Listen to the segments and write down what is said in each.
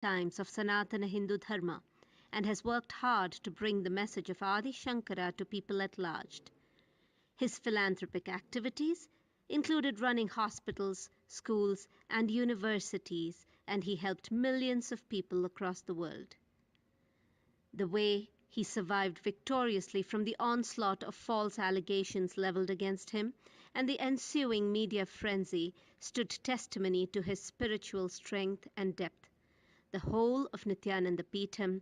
times of Sanatana Hindu Dharma and has worked hard to bring the message of Adi Shankara to people at large. His philanthropic activities included running hospitals, schools, and universities, and he helped millions of people across the world. The way he survived victoriously from the onslaught of false allegations leveled against him and the ensuing media frenzy stood testimony to his spiritual strength and depth. The whole of Nithyananda Peetham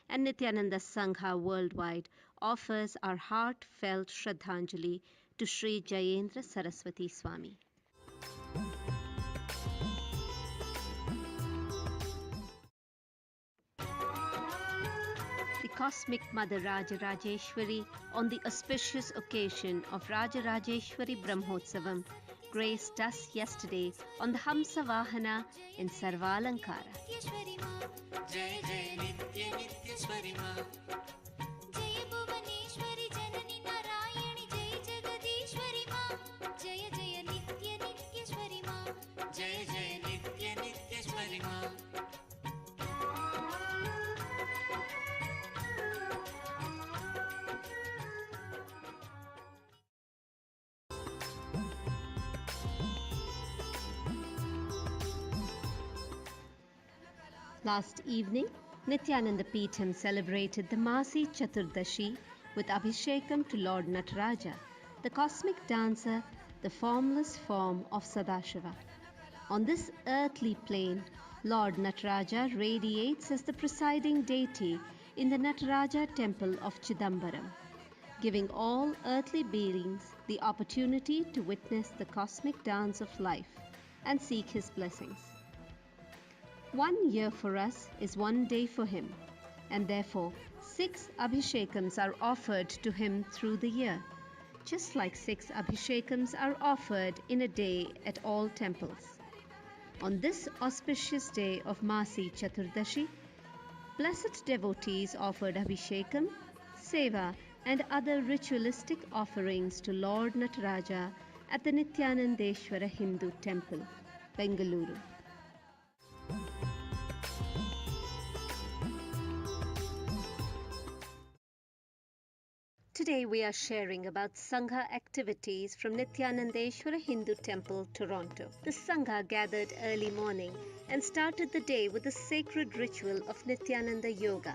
and Nithyananda Sangha worldwide offers our heartfelt Shraddhanjali to Sri Jayendra Saraswati Swami. The Cosmic Mother Rajarajeshwari, on the auspicious occasion of Rajarajeshwari Brahmotsavam, graced us yesterday on the Hamsa Vahana in Sarvalankara. Jai Jai Nitya Nityaswari Ma, Jai Bhuvaneshwari Janani Narayani, Jai Jagadishwari Ma, Jai Jai Nitya Nityaswari Ma, Jai Jai Nitya Nityaswari Ma. Last evening, Nithyananda Peetham celebrated the Masi Chaturdashi with Abhishekam to Lord Nataraja, the cosmic dancer, the formless form of Sadashiva. On this earthly plane, Lord Nataraja radiates as the presiding deity in the Nataraja temple of Chidambaram, giving all earthly beings the opportunity to witness the cosmic dance of life and seek his blessings. 1 year for us is 1 day for him, and therefore 6 Abhishekams are offered to him through the year, just like 6 Abhishekams are offered in a day at all temples. On this auspicious day of Masi Chaturdashi, blessed devotees offered Abhishekam, Seva, and other ritualistic offerings to Lord Nataraja at the Nithyanandeshwara Hindu Temple, Bengaluru. Today we are sharing about Sangha activities from Nithyanandeshwara Hindu Temple, Toronto. The Sangha gathered early morning and started the day with the sacred ritual of Nithyananda Yoga,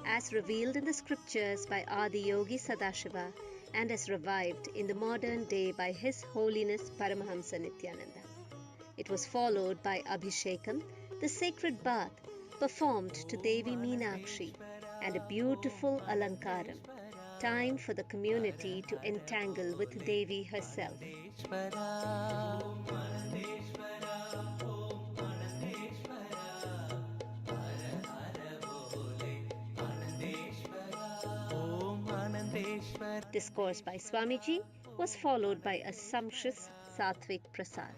as revealed in the scriptures by Adi Yogi Sadashiva and as revived in the modern day by His Holiness Paramahamsa Nithyananda. It was followed by Abhishekam, the sacred bath, performed to Devi Meenakshi, and a beautiful Alankaram, time for the community to entangle with Devi herself. Discourse by Swamiji was followed by a sumptuous Satvik Prasad.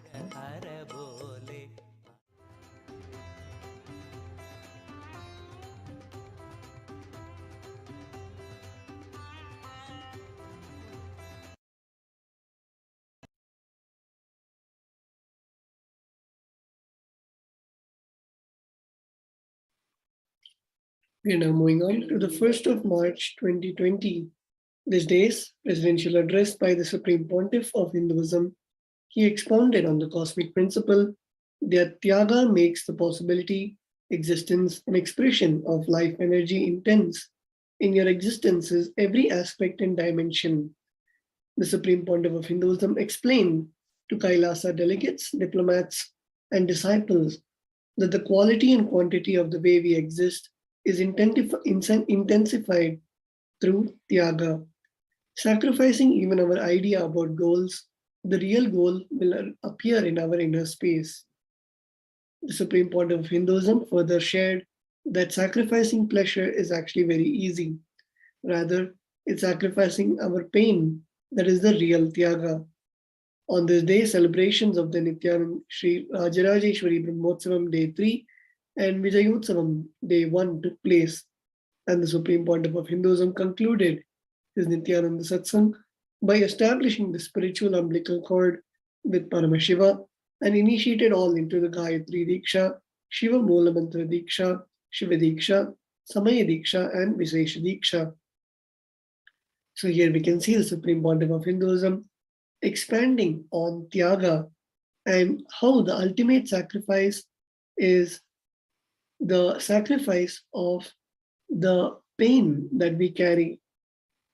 We are now moving on to the 1st of March 2020. This day's presidential address by the Supreme Pontiff of Hinduism, he expounded on the cosmic principle that Tyaga makes the possibility, existence, and expression of life energy intense in your existence's every aspect and dimension. The Supreme Pontiff of Hinduism explained to Kailasa delegates, diplomats, and disciples that the quality and quantity of the way we exist is intensified through Tyaga. Sacrificing even our idea about goals, the real goal will appear in our inner space. The Supreme Pontiff of Hinduism further shared that sacrificing pleasure is actually very easy. Rather, it's sacrificing our pain that is the real Tyaga. On this day, celebrations of the Nithyananda Sri Rajarajeshwari Brahmotsavam Day 3 and Vijayotsavam Day 1 took place, and the Supreme Pontiff of Hinduism concluded his Nithyananda Satsang by establishing the spiritual umbilical cord with Paramashiva and initiated all into the Gayatri Diksha Shiva Moola Mantra Diksha, Shiva Diksha, Samaya Diksha, and Visesha Diksha. So here we can see the Supreme Pontiff of Hinduism expanding on Tyaga and how the ultimate sacrifice is the sacrifice of the pain that we carry.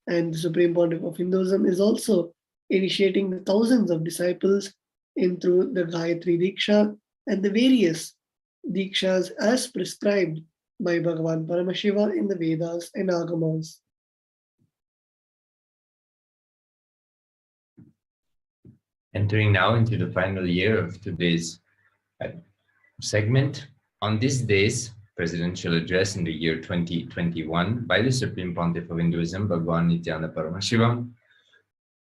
And the Supreme Pontiff of Hinduism is also initiating the thousands of disciples in through the Gayatri Diksha and the various Dikshas as prescribed by Bhagavan Paramashiva in the Vedas and Agamas. Entering now into the final year of today's segment, on this day's presidential address in the year 2021 by the Supreme Pontiff of Hinduism, Bhagavan Nithyananda Paramashivam,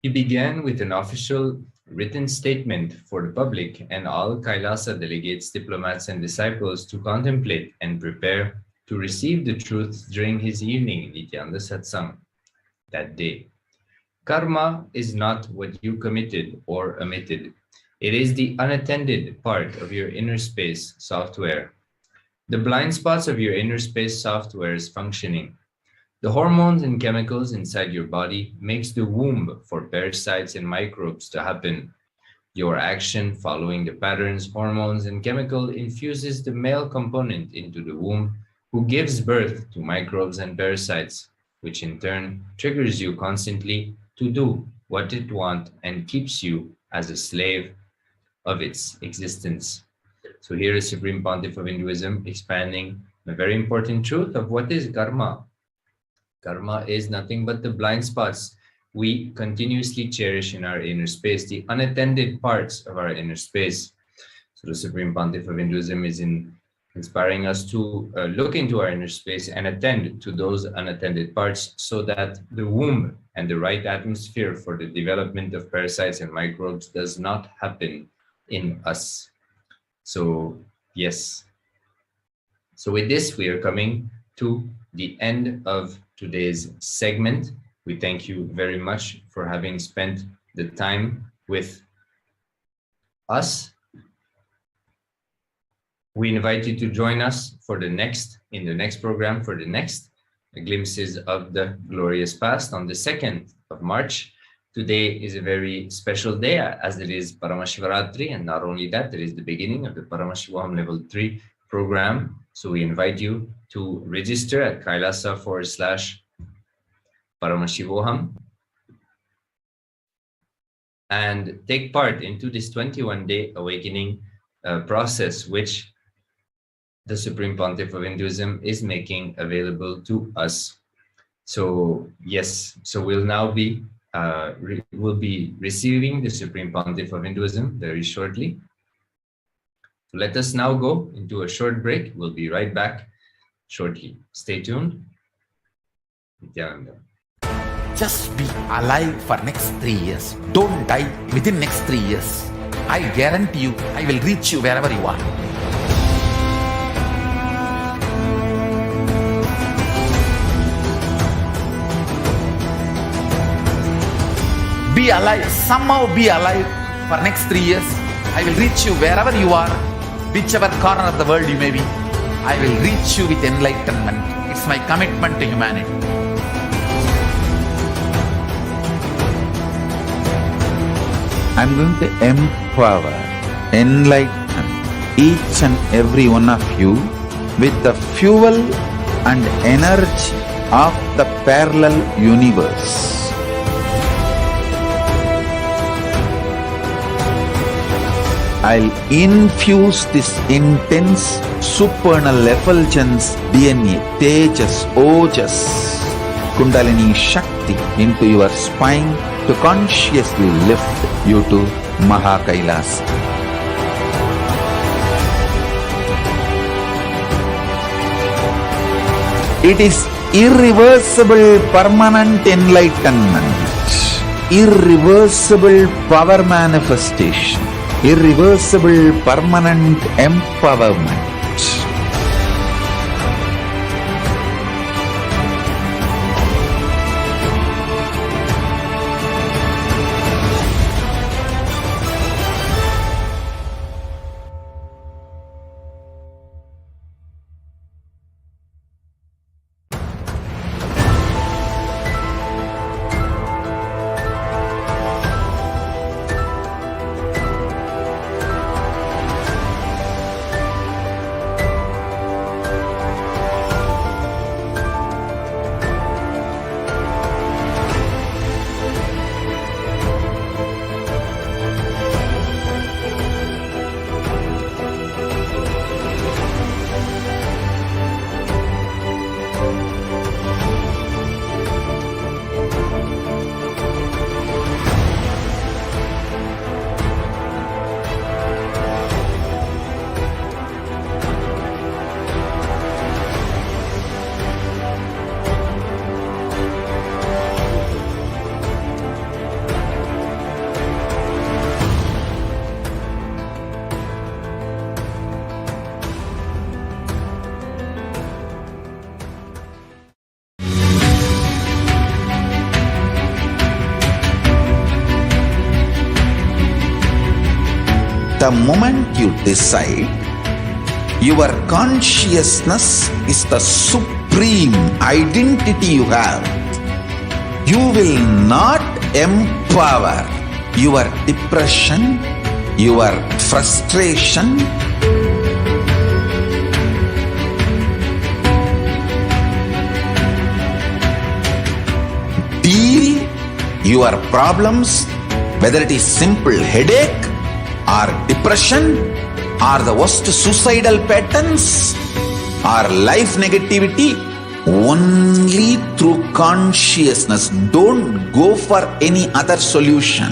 he began with an official written statement for the public and all Kailasa delegates, diplomats, and disciples to contemplate and prepare to receive the truth during his evening Nithyananda Satsang that day. Karma is not what you committed or omitted. It is the unattended part of your inner space software. The blind spots of your inner space software is functioning. The hormones and chemicals inside your body makes the womb for parasites and microbes to happen. Your action following the patterns, hormones, and chemical infuses the male component into the womb, who gives birth to microbes and parasites, which in turn triggers you constantly to do what it wants and keeps you as a slave of its existence. So here is Supreme Pontiff of Hinduism expanding a very important truth of what is karma. Karma is nothing but the blind spots we continuously cherish in our inner space, the unattended parts of our inner space. So the Supreme Pontiff of Hinduism is inspiring us to look into our inner space and attend to those unattended parts so that the womb and the right atmosphere for the development of parasites and microbes does not happen in us. So yes. So with this, we are coming to the end of today's segment. We thank you very much for having spent the time with us. We invite you to join us for in the next program for the next glimpses of the glorious past on the 2nd of March. Today is a very special day as it is Paramashivaratri, and not only that, it is the beginning of the Paramashivoham Level 3 program. So we invite you to register at Kailasa/Paramashivoham and take part into this 21-day awakening process, which the Supreme Pontiff of Hinduism is making available to us. So yes, so we'll now be we'll be receiving the Supreme Pontiff of Hinduism very shortly. So let us now go into a short break. We'll be right back shortly. Stay tuned. Nithyananda. Just be alive for next 3 years. Don't die within next 3 years. I guarantee you, I will reach you wherever you are. Be alive, somehow be alive for next 3 years. I will reach you wherever you are, whichever corner of the world you may be. I will reach you with enlightenment. It's my commitment to humanity. I'm going to empower, enlighten each and every one of you with the fuel and energy of the parallel universe. I'll infuse this intense supernal effulgence DNA, Tejas, Ojas, Kundalini Shakti into your spine to consciously lift you to Kailasa. It is irreversible permanent enlightenment, irreversible power manifestation, irreversible permanent empowerment. The moment you decide, your consciousness is the supreme identity you have. You will not empower your depression, your frustration, deal your problems, whether it is simple headache or depression or the worst suicidal patterns or life negativity, only through consciousness. Don't go for any other solution.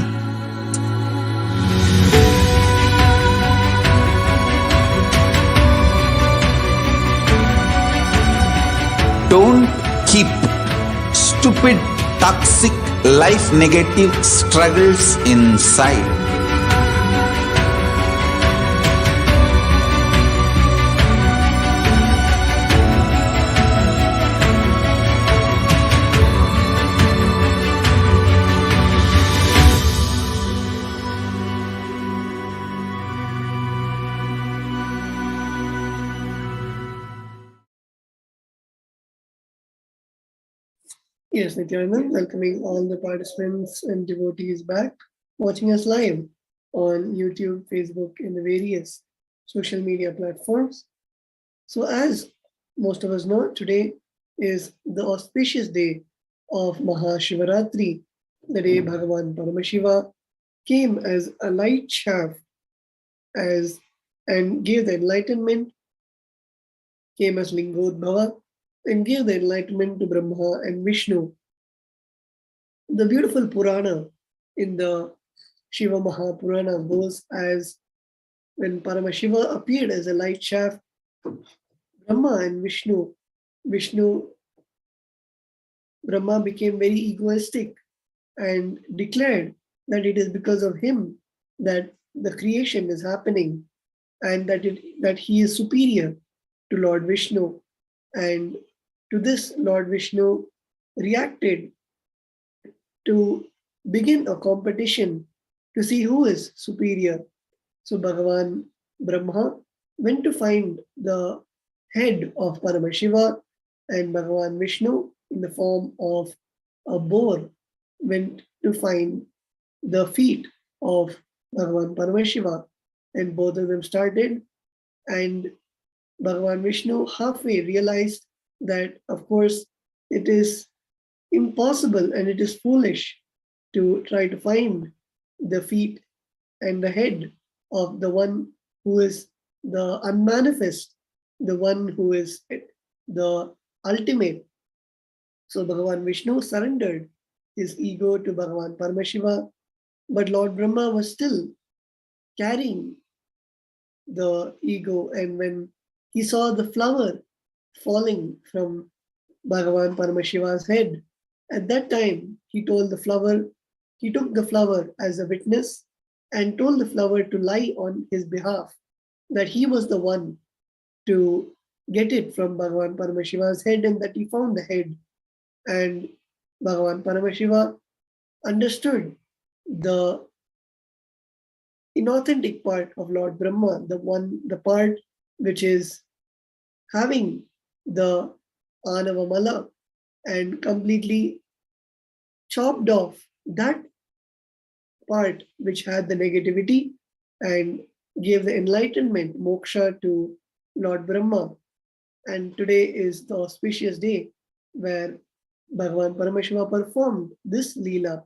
Don't keep stupid, toxic, life negative struggles inside. Yes, Nithyananda, welcoming all the participants and devotees back, watching us live on YouTube, Facebook, and the various social media platforms. So as most of us know, today is the auspicious day of Mahashivaratri, the day Bhagavan Paramashiva came as a light shaft and gave the enlightenment, came as Lingodbhava, and gave the enlightenment to Brahma and Vishnu. The beautiful Purana in the Shiva Mahapurana goes as when Paramashiva appeared as a light shaft, Brahma and Brahma became very egoistic and declared that it is because of him that the creation is happening and that he is superior to Lord Vishnu. And to this, Lord Vishnu reacted to begin a competition to see who is superior. So Bhagavan Brahma went to find the head of Paramashiva, and Bhagavan Vishnu, in the form of a boar, went to find the feet of Bhagavan Paramashiva, and both of them started. And Bhagavan Vishnu halfway realized that, of course, it is impossible and it is foolish to try to find the feet and the head of the one who is the unmanifest, the one who is the ultimate. So Bhagavan Vishnu surrendered his ego to Bhagavan Paramashiva, but Lord Brahma was still carrying the ego, and when he saw the flower falling from Bhagavan Paramashiva's head, at that time he took the flower as a witness and told the flower to lie on his behalf, that he was the one to get it from Bhagavan Paramashiva's head and that he found the head. And Bhagavan Paramashiva understood the inauthentic part of Lord Brahma, the part which is having the Anavamala, and completely chopped off that part which had the negativity and gave the enlightenment, moksha, to Lord Brahma. And today is the auspicious day where Bhagavan Paramashiva performed this Leela.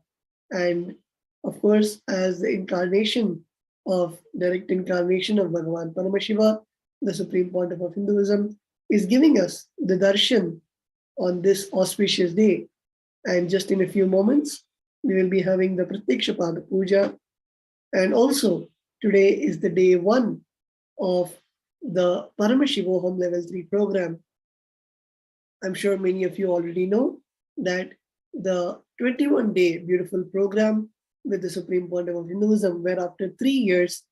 And of course, as the direct incarnation of Bhagavan Paramashiva, the Supreme Pontiff of Hinduism, is giving us the Darshan on this auspicious day. And just in a few moments, we will be having the Pratyakshapada Puja. And also, today is the day 1 of the Paramashivoham Level 3 program. I'm sure many of you already know that the 21-day beautiful program with the Supreme Pontiff of Hinduism, where after 3 years,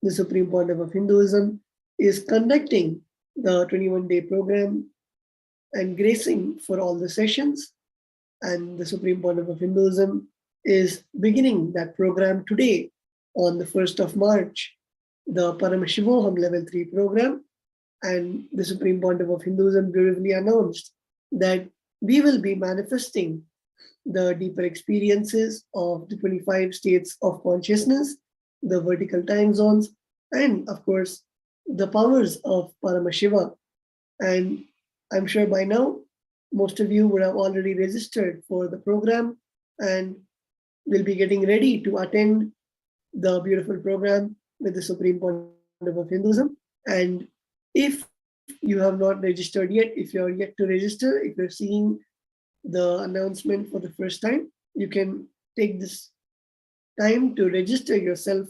the Supreme Pontiff of Hinduism is conducting the 21-day program and gracing for all the sessions. And the Supreme Pontiff of Hinduism is beginning that program today on the 1st of March the Paramashivoham Level 3 program, and the Supreme Pontiff of Hinduism beautifully announced that we will be manifesting the deeper experiences of the 25 states of consciousness, the vertical time zones, and of course, the powers of Paramashiva. And I'm sure by now, most of you would have already registered for the program and will be getting ready to attend the beautiful program with the Supreme Pontiff of Hinduism. And if you have not registered yet, if you are yet to register, if you're seeing the announcement for the first time, you can take this time to register yourself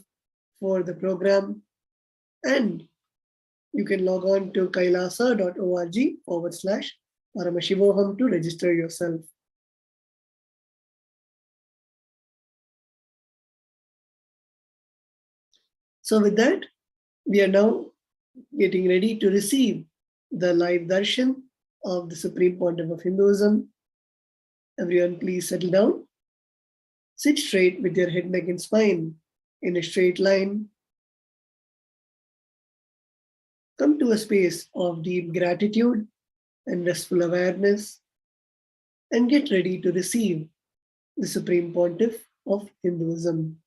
for the program, and you can log on to kailasa.org/Paramashivoham to register yourself. So with that, we are now getting ready to receive the live darshan of the Supreme Pontiff of Hinduism. Everyone, please settle down. Sit straight with your head, neck, and spine in a straight line. Come to a space of deep gratitude and restful awareness, and get ready to receive the Supreme Pontiff of Hinduism.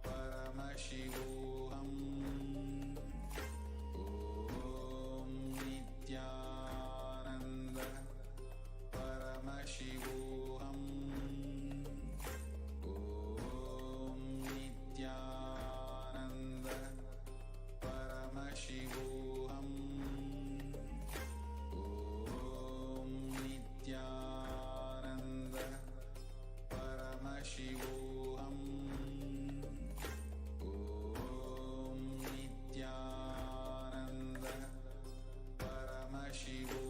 Paramashivoham. Om Nithyananda Paramashivoham. Om Nithyananda Paramashivoham. Om Nithyananda Paramashivoham. Om Nithyananda Paramashivoham.